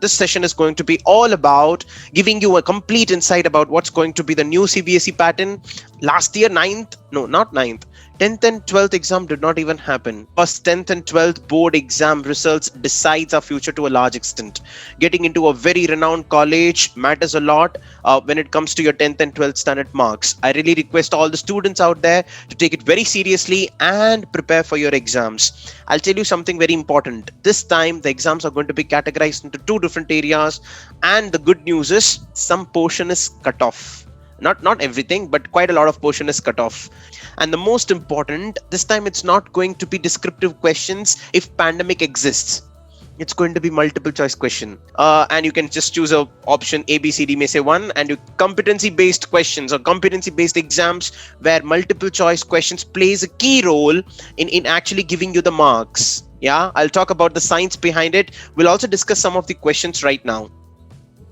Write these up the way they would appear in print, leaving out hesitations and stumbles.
this session is going to be all about giving you a complete insight about what's going to be the new CBSE pattern. Last year, 10th and 12th exam did not even happen. First 10th and 12th board exam results decides our future to a large extent. Getting into a very renowned college matters a lot when it comes to your 10th and 12th standard marks. I really request all the students out there to take it very seriously and prepare for your exams. I'll tell you something very important. This time the exams are going to be categorized into two different areas, and the good news is some portion is cut off. Not everything, but quite a lot of portion is cut off. And the most important, this time it's not going to be descriptive questions if pandemic exists. It's going to be multiple choice question, and you can just choose a option A, B, C, D, may say one, and you competency based questions or competency based exams where multiple choice questions plays a key role in actually giving you the marks. Yeah, I'll talk about the science behind it. We'll also discuss some of the questions right now.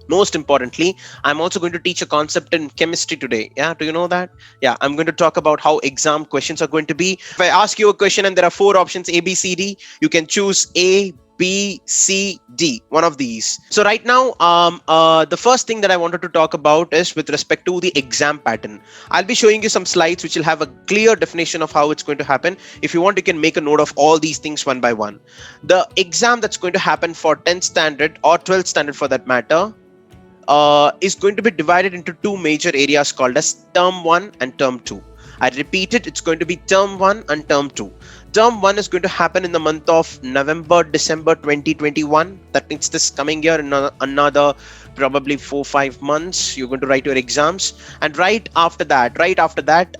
Most importantly, I'm also going to teach a concept in chemistry today. Yeah, do you know that? Yeah, I'm going to talk about how exam questions are going to be. If I ask you a question and there are four options A, B, C, D, you can choose A, B, C, D, one of these. So right now, the first thing that I wanted to talk about is with respect to the exam pattern. I'll be showing you some slides which will have a clear definition of how it's going to happen. If you want, you can make a note of all these things one by one. The exam that's going to happen for 10th standard or 12th standard for that matter is going to be divided into two major areas called as term 1 and term 2. I repeat it, it's going to be term 1 and term 2. Term 1 is going to happen in the month of November, December 2021. That means this coming year, in another probably 4-5 months, you're going to write your exams. And right after that,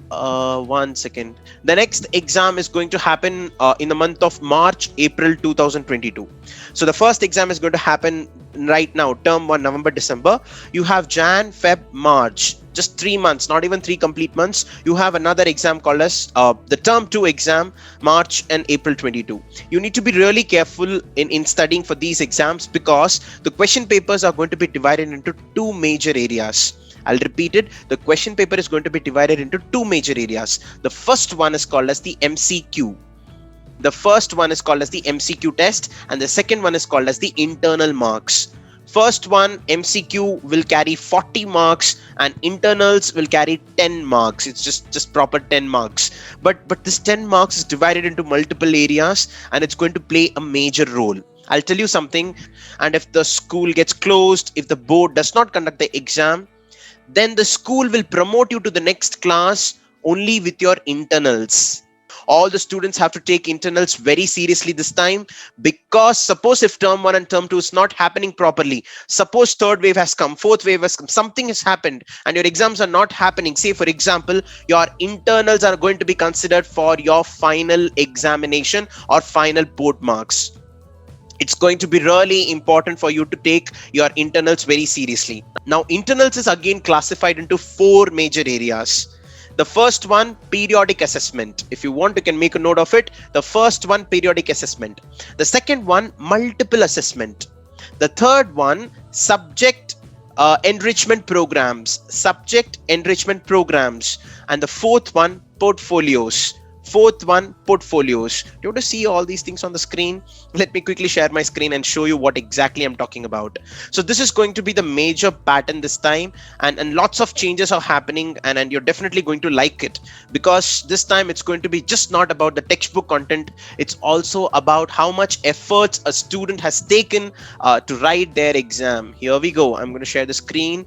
one second. The next exam is going to happen in the month of March, April 2022. So the first exam is going to happen right now, term 1, November, December. You have Jan, Feb, March. Just 3 months, not even 3 complete months. You have another exam called as the term 2 exam, March and April 22. You need to be really careful in studying for these exams because the question papers are going to be divided into two major areas. I'll repeat it. The question paper is going to be divided into two major areas. The first one is called as the MCQ. The first one is called as the MCQ test, and the second one is called as the internal marks. First one, MCQ, will carry 40 marks and internals will carry 10 marks. It's just proper 10 marks. But this 10 marks is divided into multiple areas and it's going to play a major role. I'll tell you something, and if the school gets closed, if the board does not conduct the exam, then the school will promote you to the next class only with your internals. All the students have to take internals very seriously this time, because suppose if term 1 and term 2 is not happening properly, suppose third wave has come, fourth wave has come, something has happened and your exams are not happening. Say for example, your internals are going to be considered for your final examination or final board marks. It's going to be really important for you to take your internals very seriously. Now, internals is again classified into 4 major areas. The first one, periodic assessment. If you want, you can make a note of it. The first one, periodic assessment. The second one, multiple assessment. The third one, subject enrichment programs. And the fourth one, portfolios. Do you want to see all these things on the screen? Let me quickly share my screen and show you what exactly I'm talking about. So this is going to be the major pattern this time, and lots of changes are happening, and you're definitely going to like it, because this time it's going to be just not about the textbook content. It's also about how much efforts a student has taken to write their exam. Here we go. I'm going to share the screen.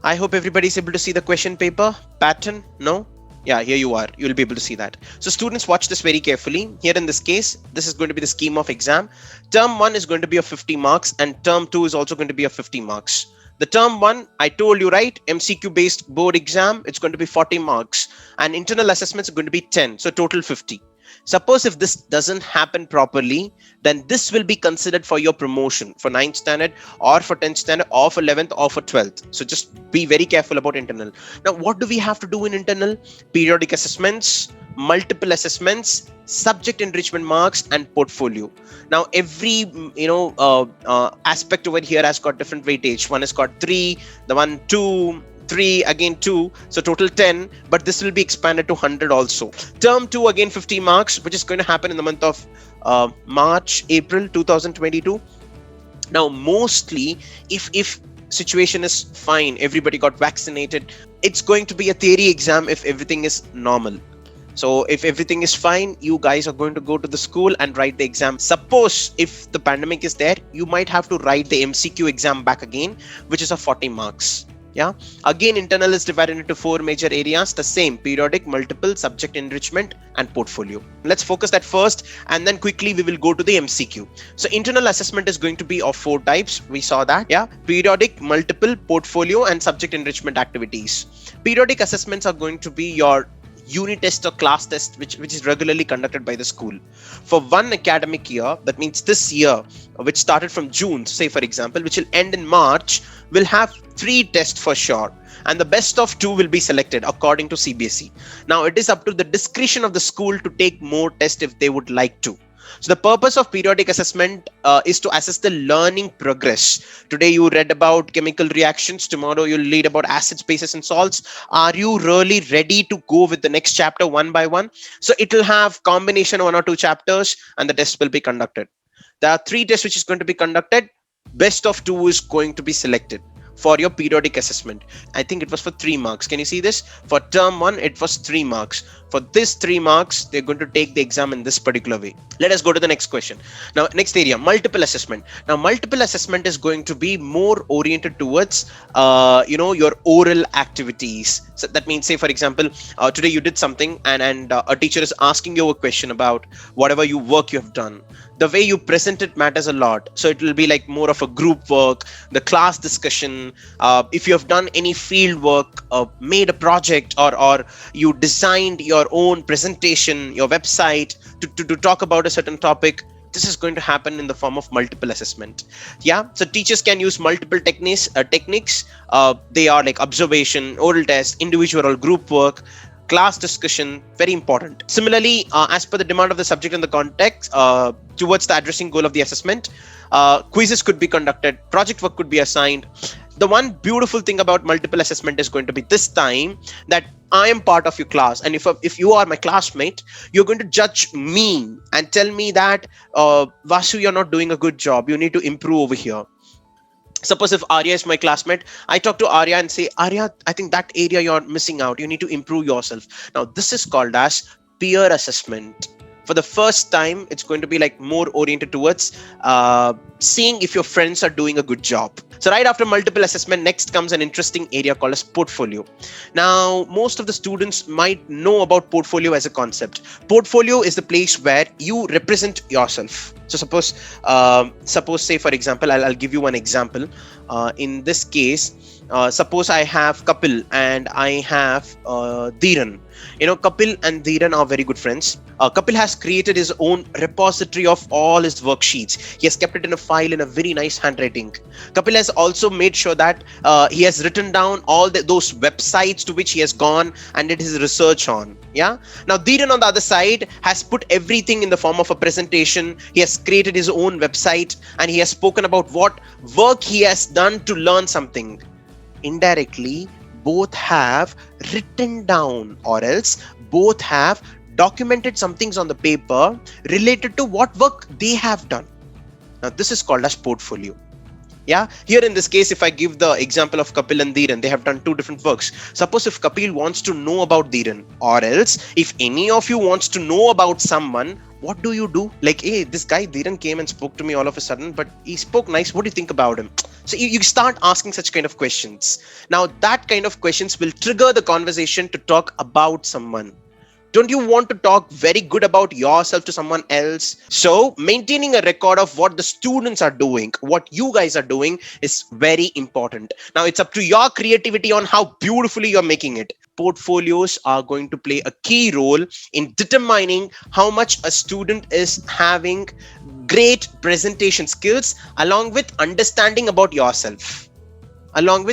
I hope everybody's able to see the question paper pattern. No? Yeah, here you are. You'll be able to see that. So students, watch this very carefully. Here in this case, this is going to be the scheme of exam. Term 1 is going to be of 50 marks and term 2 is also going to be of 50 marks. The term 1, I told you, right? MCQ based board exam, it's going to be 40 marks and internal assessments are going to be 10. So total 50. Suppose if this doesn't happen properly, then this will be considered for your promotion for 9th standard or for 10th standard or for 11th or for 12th. So just be very careful about internal. Now, what do we have to do in internal? Periodic assessments, multiple assessments, subject enrichment marks, and portfolio. Now, every aspect over here has got different weightage. One has got 3, the one 2, 3, again 2, so total 10, but this will be expanded to 100 also. Term 2, again 50 marks, which is going to happen in the month of March, April 2022. Now, mostly, if situation is fine, everybody got vaccinated, it's going to be a theory exam if everything is normal. So if everything is fine, you guys are going to go to the school and write the exam. Suppose if the pandemic is there, you might have to write the MCQ exam back again, which is of 40 marks. Yeah. Again, internal is divided into four major areas, the same: periodic, multiple, subject enrichment, and portfolio. Let's focus that first, and then quickly we will go to the MCQ. So internal assessment is going to be of four types. We saw that. Yeah. Periodic, multiple, portfolio, and subject enrichment activities. Periodic assessments are going to be your unit test or class test, which is regularly conducted by the school for one academic year. That means this year, which started from June, say for example, which will end in March, will have 3 tests for sure, and the best of 2 will be selected according to CBSE. Now it is up to the discretion of the school to take more tests if they would like to. So the purpose of periodic assessment is to assess the learning progress. Today you read about chemical reactions. Tomorrow you'll read about acids, bases, and salts. Are you really ready to go with the next chapter one by one? So it will have combination 1 or 2 chapters, and the test will be conducted. There are 3 tests which is going to be conducted. Best of 2 is going to be selected for your periodic assessment. I think it was for 3 marks. Can you see this? For term 1, it was 3 marks. For this 3 marks, they're going to take the exam in this particular way. Let us go to the next question. Now, next area, multiple assessment. Now, multiple assessment is going to be more oriented towards, your oral activities. So that means, say, for example, today you did something and a teacher is asking you a question about whatever work you have done. The way you present it matters a lot. So it will be like more of a group work, the class discussion. If you have done any field work, made a project, or you designed your own presentation, your website to talk about a certain topic, this is going to happen in the form of multiple assessment. Yeah. So teachers can use multiple techniques. They are like observation, oral test, individual or group work, class discussion, very important. Similarly, as per the demand of the subject and the context, towards the addressing goal of the assessment, quizzes could be conducted, project work could be assigned. The one beautiful thing about multiple assessment is going to be this time that I am part of your class, and if you are my classmate, you're going to judge me and tell me that Vasu, you're not doing a good job, you need to improve over here. Suppose if Arya is my classmate, I talk to Arya and say, Arya, I think that area you're missing out, you need to improve yourself. Now this is called as peer assessment. For the first time, it's going to be like more oriented towards seeing if your friends are doing a good job. So right after multiple assessment, next comes an interesting area called as portfolio. Now, most of the students might know about portfolio as a concept. Portfolio is the place where you represent yourself. So suppose say for example, I'll give you one example. In this case, suppose I have Kapil and I have Dhiran. Kapil and Dhiran are very good friends. Kapil has created his own repository of all his worksheets. He has kept it in a file in a very nice handwriting. Kapil has also made sure that he has written down all those websites to which he has gone and did his research on. Yeah. Now Dhiran on the other side has put everything in the form of a presentation. He has created his own website and he has spoken about what work he has done to learn something. Indirectly, both have written down, or else both have documented some things on the paper related to what work they have done. Now this is called as portfolio. Yeah. Here in this case, if I give the example of Kapil and Dhiran, they have done 2 different works. Suppose if Kapil wants to know about Dhiran, or else if any of you wants to know about someone, what do you do? Like, hey, this guy Dhiran came and spoke to me all of a sudden, but he spoke nice. What do you think about him? So you start asking such kind of questions. Now that kind of questions will trigger the conversation to talk about someone. Don't you want to talk very good about yourself to someone else? So maintaining a record of what the students are doing, what you guys are doing is very important. Now it's up to your creativity on how beautifully you're making it. Portfolios are going to play a key role in determining how much a student is having great presentation skills along with understanding about yourself. I'll talk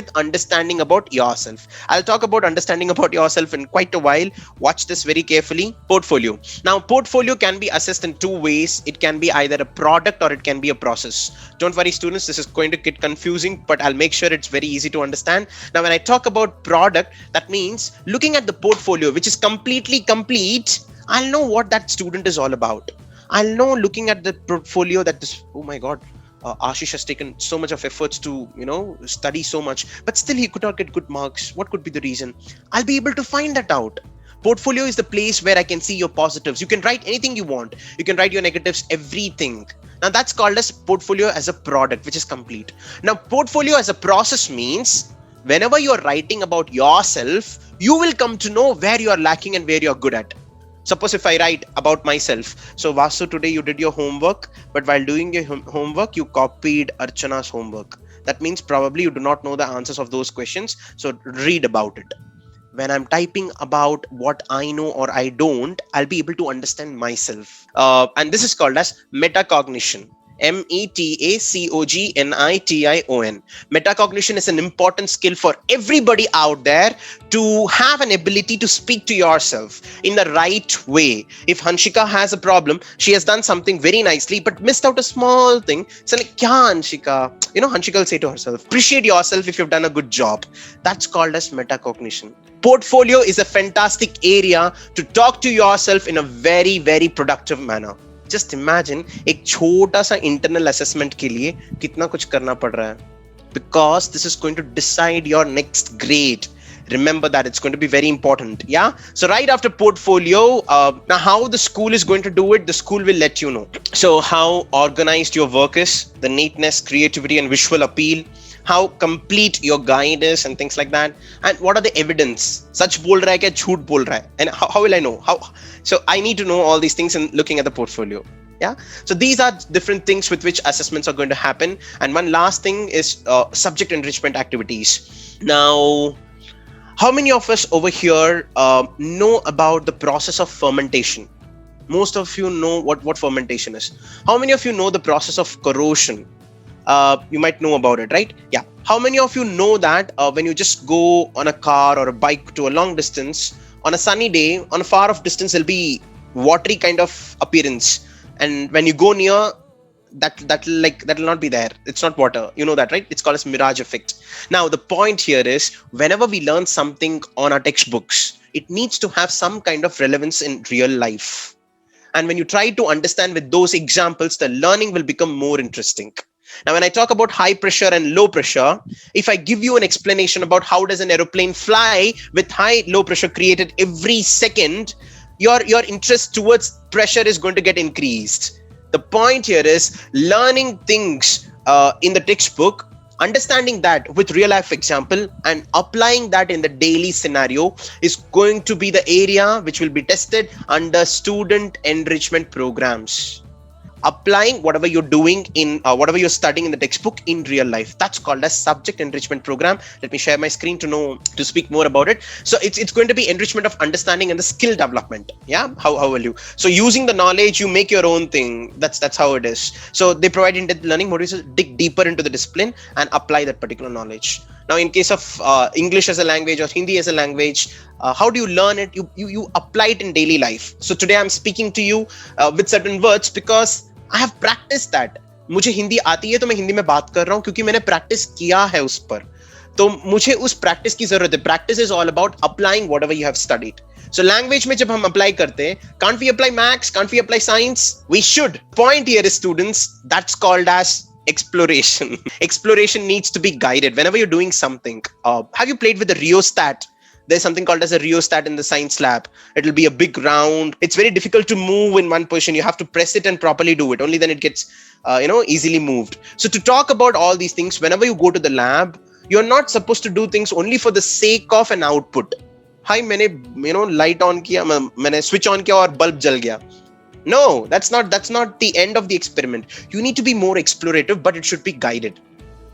about understanding about yourself in quite a while. Watch this very carefully. Portfolio. Now, portfolio can be assessed in 2 ways. It can be either a product or it can be a process. Don't worry, students, this is going to get confusing, but I'll make sure it's very easy to understand. Now, when I talk about product, that means looking at the portfolio, which is completely complete, I'll know what that student is all about. I'll know looking at the portfolio that this, oh my God, Ashish has taken so much of efforts to study so much, but still he could not get good marks. What could be the reason? I'll be able to find that out. Portfolio is the place where I can see your positives. You can write anything you want, you can write your negatives, everything. Now that's called as portfolio as a product, which is complete. Now portfolio as a process means whenever you're writing about yourself, you will come to know where you are lacking and where you're good at. Suppose if I write about myself, so Vasu, today you did your homework, but while doing your homework, you copied Archana's homework. That means probably you do not know the answers of those questions, so read about it. When I'm typing about what I know or I don't, I'll be able to understand myself. And this is called as metacognition. Metacognition. Metacognition is an important skill for everybody out there to have an ability to speak to yourself in the right way. If Hanshika has a problem, she has done something very nicely but missed out a small thing. So like, kya Hanshika? Hanshika will say to herself, appreciate yourself if you've done a good job. That's called as metacognition. Portfolio is a fantastic area to talk to yourself in a very, very productive manner. Just imagine एक छोटा सा internal assessment के लिए कितना कुछ करना पड़ रहा है, because this is going to decide your next grade. Remember that it's going to be very important. Yeah. So right after portfolio, now how the school is going to do it, the school will let you know. So how organized your work is, the neatness, creativity, and visual appeal, how complete your guide is, and things like that. And what are the evidence? Sach bol raha hai kya jhoot bol raha hai? And how will I know? So I need to know all these things in looking at the portfolio. Yeah. So these are different things with which assessments are going to happen. And one last thing is subject enrichment activities. Now, how many of us over here know about the process of fermentation? Most of you know what fermentation is. How many of you know the process of corrosion? You might know about it, right? Yeah. How many of you know that when you just go on a car or a bike to a long distance, on a sunny day, on a far off distance, there'll be watery kind of appearance. And when you go near, that'll not be there. It's not water. You know that, right? It's called as mirage effect. Now, the point here is whenever we learn something on our textbooks, it needs to have some kind of relevance in real life. And when you try to understand with those examples, the learning will become more interesting. Now, when I talk about high pressure and low pressure, if I give you an explanation about how does an aeroplane fly with high, low pressure created every second, your interest towards pressure is going to get increased. The point here is learning things in the textbook, understanding that with real life example and applying that in the daily scenario is going to be the area which will be tested under student enrichment programs. Applying whatever you're doing in whatever you're studying in the textbook in real life. That's called as subject enrichment program. Let me share my screen to speak more about it. So it's going to be enrichment of understanding and the skill development. Yeah. How will you? So using the knowledge, you make your own thing. That's how it is. So they provide in-depth learning modules to dig deeper into the discipline and apply that particular knowledge. Now, in case of English as a language or Hindi as a language, how do you learn it? You apply it in daily life. So today I'm speaking to you with certain words because I have practiced that. मुझे हिंदी आती है तो मैं हिंदी में बात कर रहा हूँ क्योंकि मैंने प्रैक्टिस किया है उस पर. तो मुझे उस प्रैक्टिस की जरूरत है. Practice is all about applying whatever you have studied. So language में जब हम apply करते हैं, can't we apply maths? Can't we apply science? We should. Point here is, students, that's called as exploration. Exploration needs to be guided whenever you're doing something. Have you played with the rheostat? There's something called as a rheostat in the science lab. It'll be a big round. It's very difficult to move in one position. You have to press it and properly do it. Only then it gets, easily moved. So to talk about all these things, whenever you go to the lab, you're not supposed to do things only for the sake of an output. Hi, मैंने light on किया, मैंने switch on किया और bulb जल गया. No, that's not the end of the experiment. You need to be more explorative, but it should be guided.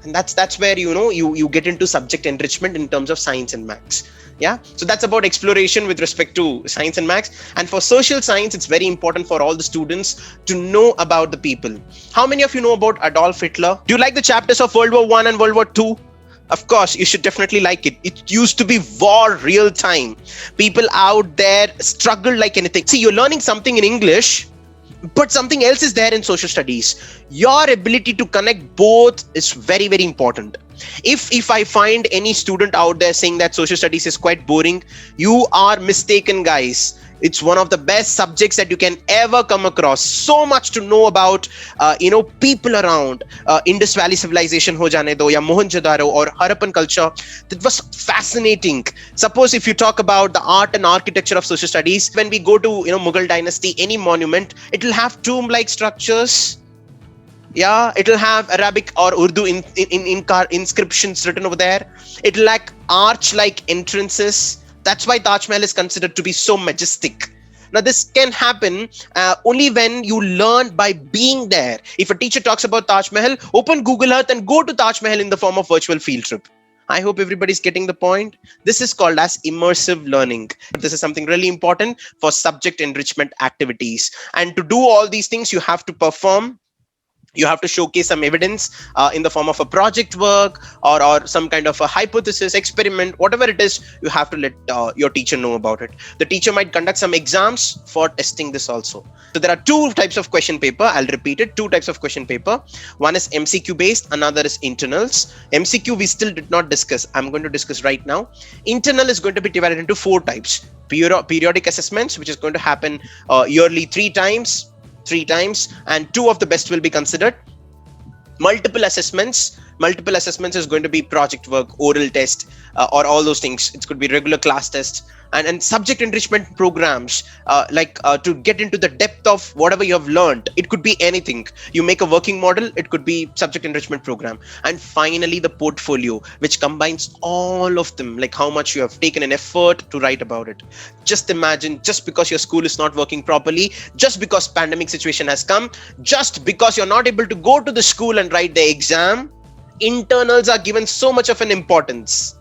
And that's where you get into subject enrichment in terms of science and maths. Yeah, so that's about exploration with respect to science and maths. And for social science, it's very important for all the students to know about the people. How many of you know about Adolf Hitler? Do you like the chapters of World War I and World War II? Of course, you should definitely like it. It used to be war real time. People out there struggled like anything. See, you're learning something in English, but something else is there in social studies. Your ability to connect both is very, very important. If I find any student out there saying that social studies is quite boring, you are mistaken, guys. It's one of the best subjects that you can ever come across. So much to know about, people around. Indus Valley civilization ho jane do, ya Mohenjo-daro or Harappan culture. That was fascinating. Suppose if you talk about the art and architecture of social studies, when we go to, Mughal dynasty, any monument, it will have tomb-like structures. Yeah, it'll have Arabic or Urdu inscriptions written over there. It'll like arch-like entrances. That's why Taj Mahal is considered to be so majestic. Now, this can happen only when you learn by being there. If a teacher talks about Taj Mahal, open Google Earth and go to Taj Mahal in the form of virtual field trip. I hope everybody's getting the point. This is called as immersive learning. This is something really important for subject enrichment activities. And to do all these things, you have to perform. You have to showcase some evidence in the form of a project work or some kind of a hypothesis, experiment, whatever it is. You have to let your teacher know about it. The teacher might conduct some exams for testing this also. So there are two types of question paper. I'll repeat it. Two types of question paper. One is MCQ based, another is internals. MCQ we still did not discuss. I'm going to discuss right now. Internal is going to be divided into four types. Periodic assessments, which is going to happen yearly three times, and two of the best will be considered. Multiple assessments is going to be project work, oral test, or all those things. It could be regular class tests and subject enrichment programs, to get into the depth of whatever you have learned. It could be anything. You make a working model, it could be subject enrichment program. And finally, the portfolio, which combines all of them, like how much you have taken an effort to write about it. Just imagine, just because your school is not working properly, just because pandemic situation has come, just because you're not able to go to the school and write the exam, internals are given so much of an importance.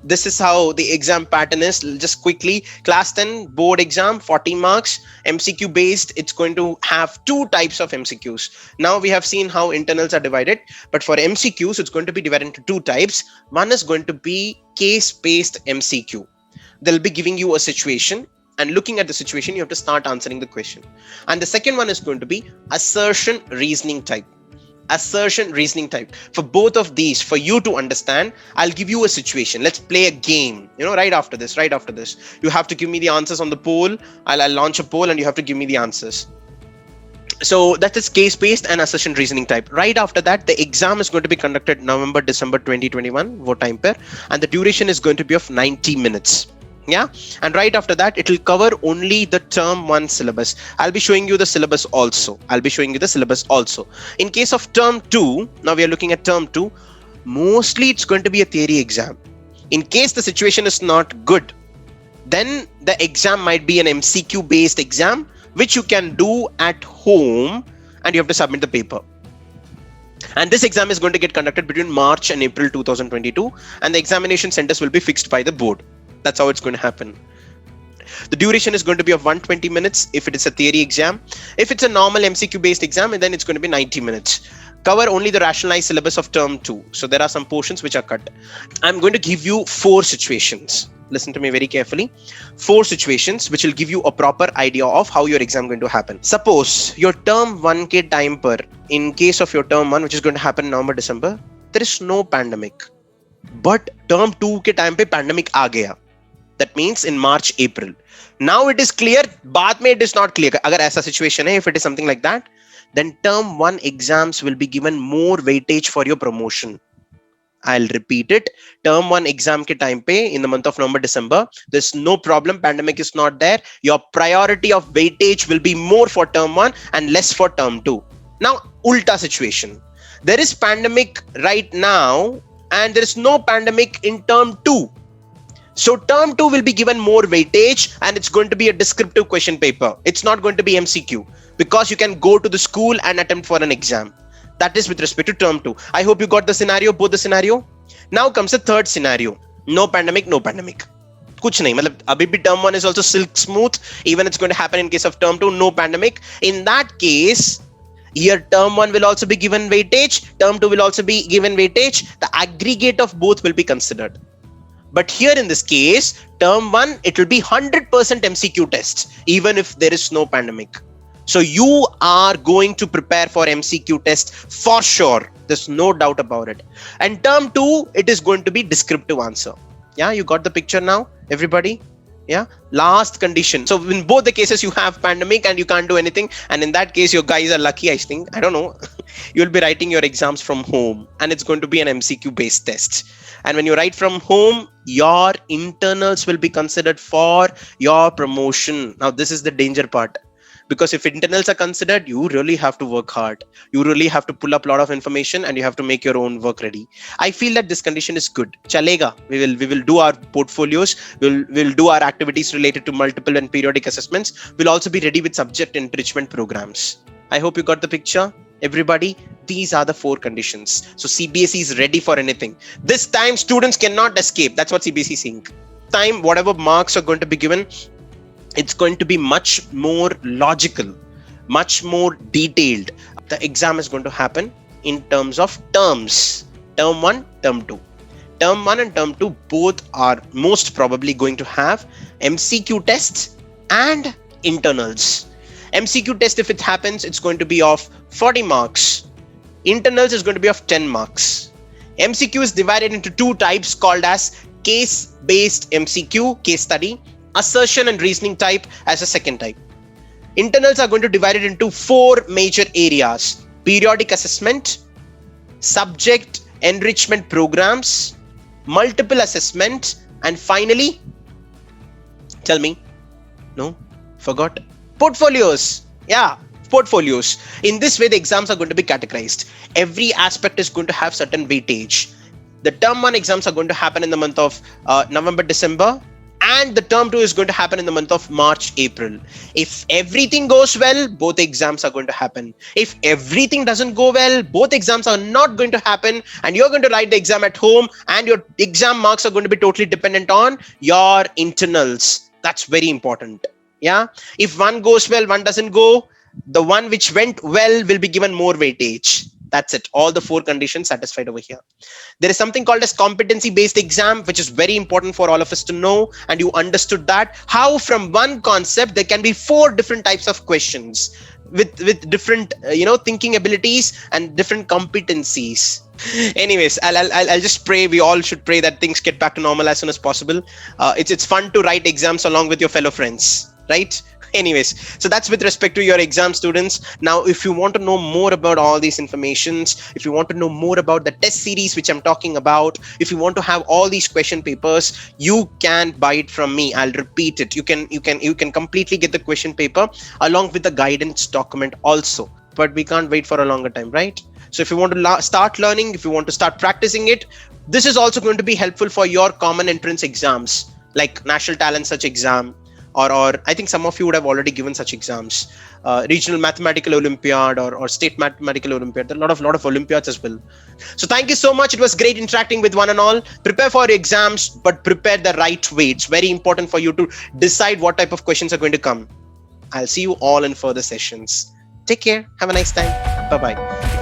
This is how the exam pattern is. Just quickly, class 10 board exam, 40 marks, MCQ based. It's going to have two types of MCQs. Now we have seen how internals are divided, but for MCQs, it's going to be divided into two types. One is going to be case-based MCQ. They'll be giving you a situation, and looking at the situation, you have to start answering the question. And the second one is going to be assertion reasoning type. For both of these, for you to understand, I'll give you a situation. Let's play a game, right after this. You have to give me the answers on the poll. I'll launch a poll and you have to give me the answers. So that is case-based and assertion reasoning type. Right after that, the exam is going to be conducted November, December 2021, wo time per, and the duration is going to be of 90 minutes. Yeah, and right after that, it will cover only the term 1 syllabus. I'll be showing you the syllabus also. In case of term 2, now we are looking at term 2, mostly it's going to be a theory exam. In case the situation is not good, then the exam might be an MCQ based exam, which you can do at home and you have to submit the paper. And this exam is going to get conducted between March and April 2022, and the examination centers will be fixed by the board. That's how it's going to happen. The duration is going to be of 120 minutes if it is a theory exam. If it's a normal MCQ based exam, then it's going to be 90 minutes. Cover only the rationalized syllabus of term 2. So there are some portions which are cut. I'm going to give you 4 situations. Listen to me very carefully. 4 situations which will give you a proper idea of how your exam is going to happen. Suppose your term 1 ke time per, in case of your term 1, which is going to happen in November, December, there is no pandemic. But term 2 ke time pe pandemic aa gaya. That means in March, April. Now it is clear, baad mein it is not clear. Agar aisa situation hai, if it is something like that, then term 1 exams will be given more weightage for your promotion. I'll repeat it. Term 1 exam ke time pe, in the month of November, December, there's no problem. Pandemic is not there. Your priority of weightage will be more for term 1 and less for term 2. Now, ulta situation. There is pandemic right now and there is no pandemic in term 2. So term 2 will be given more weightage and it's going to be a descriptive question paper. It's not going to be MCQ because you can go to the school and attempt for an exam. That is with respect to term 2. I hope you got the scenario, both the scenario. Now comes the third scenario. No pandemic. Kuch nahi. Matlab, abhi bhi term 1 is also silk smooth. Even it's going to happen in case of term 2, no pandemic. In that case, here term 1 will also be given weightage. Term 2 will also be given weightage. The aggregate of both will be considered. But here in this case, term 1, it will be 100% MCQ tests, even if there is no pandemic. So you are going to prepare for MCQ test for sure. There's no doubt about it. And term 2, it is going to be descriptive answer. Yeah, you got the picture now, everybody? Yeah, last condition. So in both the cases you have pandemic and you can't do anything, and in that case your guys are lucky, I think. I don't know. You'll be writing your exams from home, and it's going to be an MCQ based test. And when you write from home, your internals will be considered for your promotion. Now this is the danger part, because if internals are considered, you really have to work hard. You really have to pull up a lot of information, and you have to make your own work ready. I feel that this condition is good. Chalega. We will do our portfolios. We'll do our activities related to multiple and periodic assessments. We'll also be ready with subject enrichment programs. I hope you got the picture. Everybody, these are the 4 conditions. So CBSE is ready for anything. This time students cannot escape. That's what CBSE is saying. Time, whatever marks are going to be given, it's going to be much more logical, much more detailed. The exam is going to happen in terms of terms. Term 1, term 2. Term 1 and term 2 both are most probably going to have MCQ tests and internals. MCQ test, if it happens, it's going to be of 40 marks. Internals is going to be of 10 marks. MCQ is divided into 2 types called as case-based MCQ, case study, assertion and reasoning type as a second type. Internals are going to divide it into 4 major areas: periodic assessment, subject enrichment programs, multiple assessment, and finally, tell me, no, forgot, portfolios. Yeah, portfolios. In this way, the exams are going to be categorized. Every aspect is going to have certain weightage. The term 1 exams are going to happen in the month of November, December, and the term 2 is going to happen in the month of March, April. If everything goes well, both exams are going to happen. If everything doesn't go well, both exams are not going to happen, and you're going to write the exam at home, and your exam marks are going to be totally dependent on your internals. That's very important. Yeah, if one goes well, one doesn't go, the one which went well will be given more weightage. That's it. All the 4 conditions satisfied over here. There is something called as competency based exam, which is very important for all of us to know. And you understood that how from one concept there can be 4 different types of questions with different thinking abilities and different competencies. Anyways, I'll just pray. We all should pray that things get back to normal as soon as possible. It's fun to write exams along with your fellow friends, right? Anyways, so that's with respect to your exam, students. Now, if you want to know more about all these informations, if you want to know more about the test series which I'm talking about, if you want to have all these question papers, you can buy it from me. I'll repeat it. You can completely get the question paper along with the guidance document also. But we can't wait for a longer time, right? So if you want to start learning, if you want to start practicing it, this is also going to be helpful for your common entrance exams like National Talent Search exam, or I think some of you would have already given such exams, regional mathematical Olympiad or state mathematical Olympiad. There are a lot of Olympiads as well. So thank you so much. It was great interacting with one and all. Prepare for your exams, but prepare the right way. It's very important for you to decide what type of questions are going to come. I'll see you all in further sessions. Take care. Have a nice time. Bye-bye.